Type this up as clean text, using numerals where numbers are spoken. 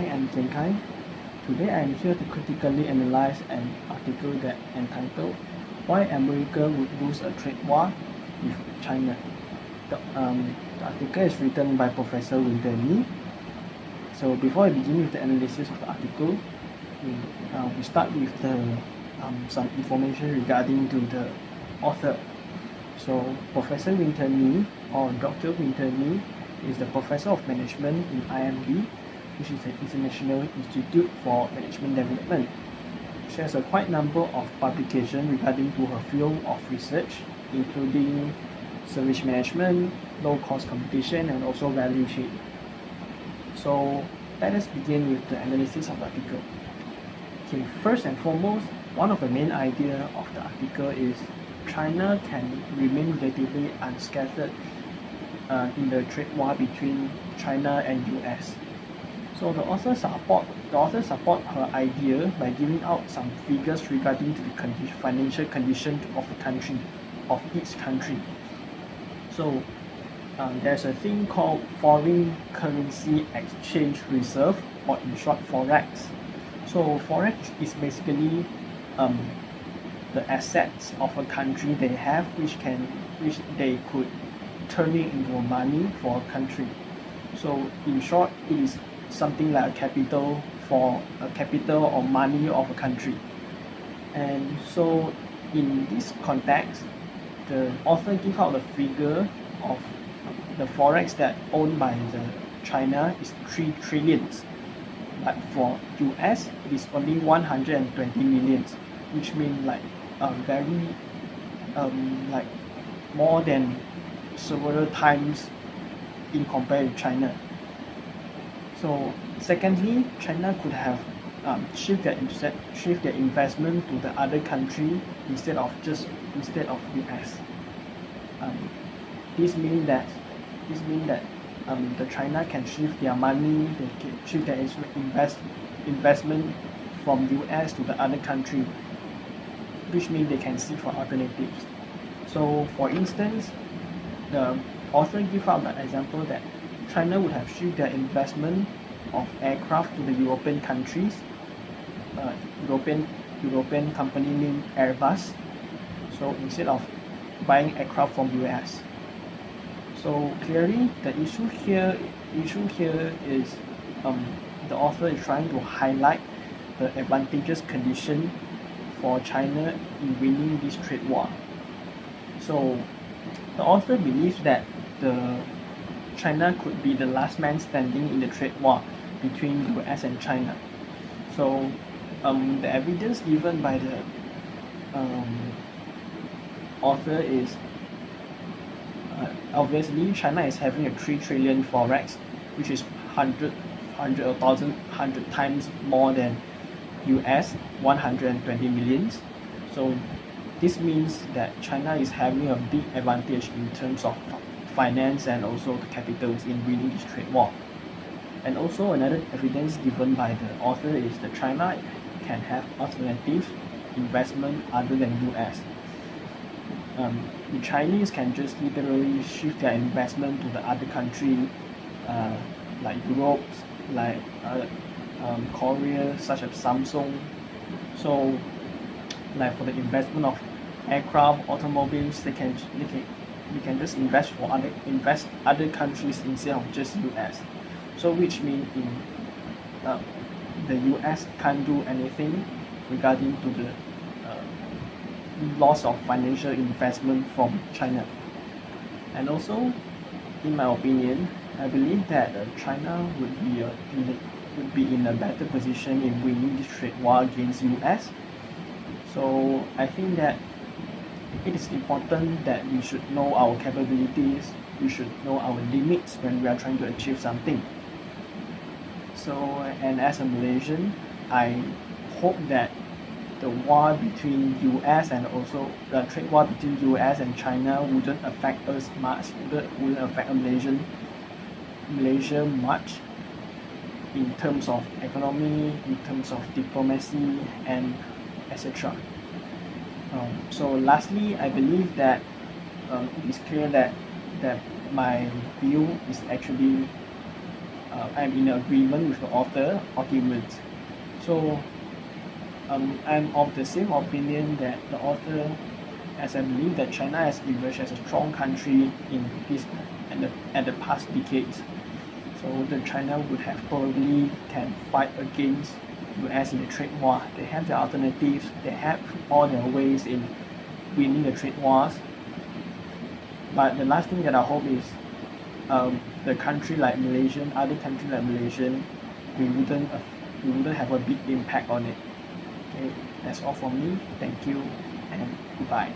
I'm Kai. Today I am here to critically analyze an article that entitled Why America Would Lose a Trade War with China. The article is written by Professor Winter Ni. So before I begin with the analysis of the article, we start with some information regarding to the author. So Professor Winter Ni, or Dr. Winter Ni, is the Professor of Management in IMD, which is an International Institute for Management Development. She has a quite number of publications regarding to her field of research, including service management, low-cost competition, and also value chain. So let us begin with the analysis of the article. Okay, first and foremost, one of the main ideas of the article is China can remain relatively unscathed in the trade war between China and US. So the author support her idea by giving out some figures regarding to the financial condition of the country, of each country. So there's a thing called foreign currency exchange reserve, or in short forex. So forex is basically the assets of a country they have, which they could turn it into money for a country. So in short, it is something like a capital or money of a country. And so in this context, the author gives out the figure of the forex that owned by the China is 3 trillions, but for US it is only 120 millions, which means like very like more than several times in compared to China. So secondly, China could have shift their investment to the other country instead of US. This means that the China can shift their money, they can shift their investment from US to the other country, which means they can seek for alternatives. So for instance, the author gives out the example that China would have shifted their investment of aircraft to the European countries, European company named Airbus. So instead of buying aircraft from US. So clearly, the issue here is the author is trying to highlight the advantageous condition for China in winning this trade war. So the author believes that China could be the last man standing in the trade war between US and China. So the evidence given by the author is obviously China is having a 3 trillion forex, which is 100 times more than US 120 millions. So this means that China is having a big advantage in terms of finance and also the capitals in winning this trade war. And also another evidence given by the author is that China can have alternative investment other than US. The Chinese can just literally shift their investment to the other country, like Europe, like Korea, such as Samsung. So like for the investment of aircraft, automobiles, they can just invest other countries instead of just US. So which means the US can't do anything regarding to the loss of financial investment from China. And also, in my opinion, I believe that China would be in a better position in winning this trade war against US. So I think that it is important that we should know our capabilities, we should know our limits when we are trying to achieve something. So, and as a Malaysian, I hope that the war between US and also the trade war between US and China wouldn't affect us much, wouldn't affect Malaysia much in terms of economy, in terms of diplomacy, and etc. So lastly, I believe that it is clear that my view is actually I'm in agreement with the author argument. So I'm of the same opinion that the author, as I believe that China has emerged as a strong country in this at the past decades. So the China would have probably can fight against US in the trade war. They have the alternatives. They have all their ways in winning the trade wars. But the last thing that I hope is the country like Malaysia, other countries like Malaysia, we wouldn't have a big impact on it. Okay, that's all from me. Thank you and goodbye.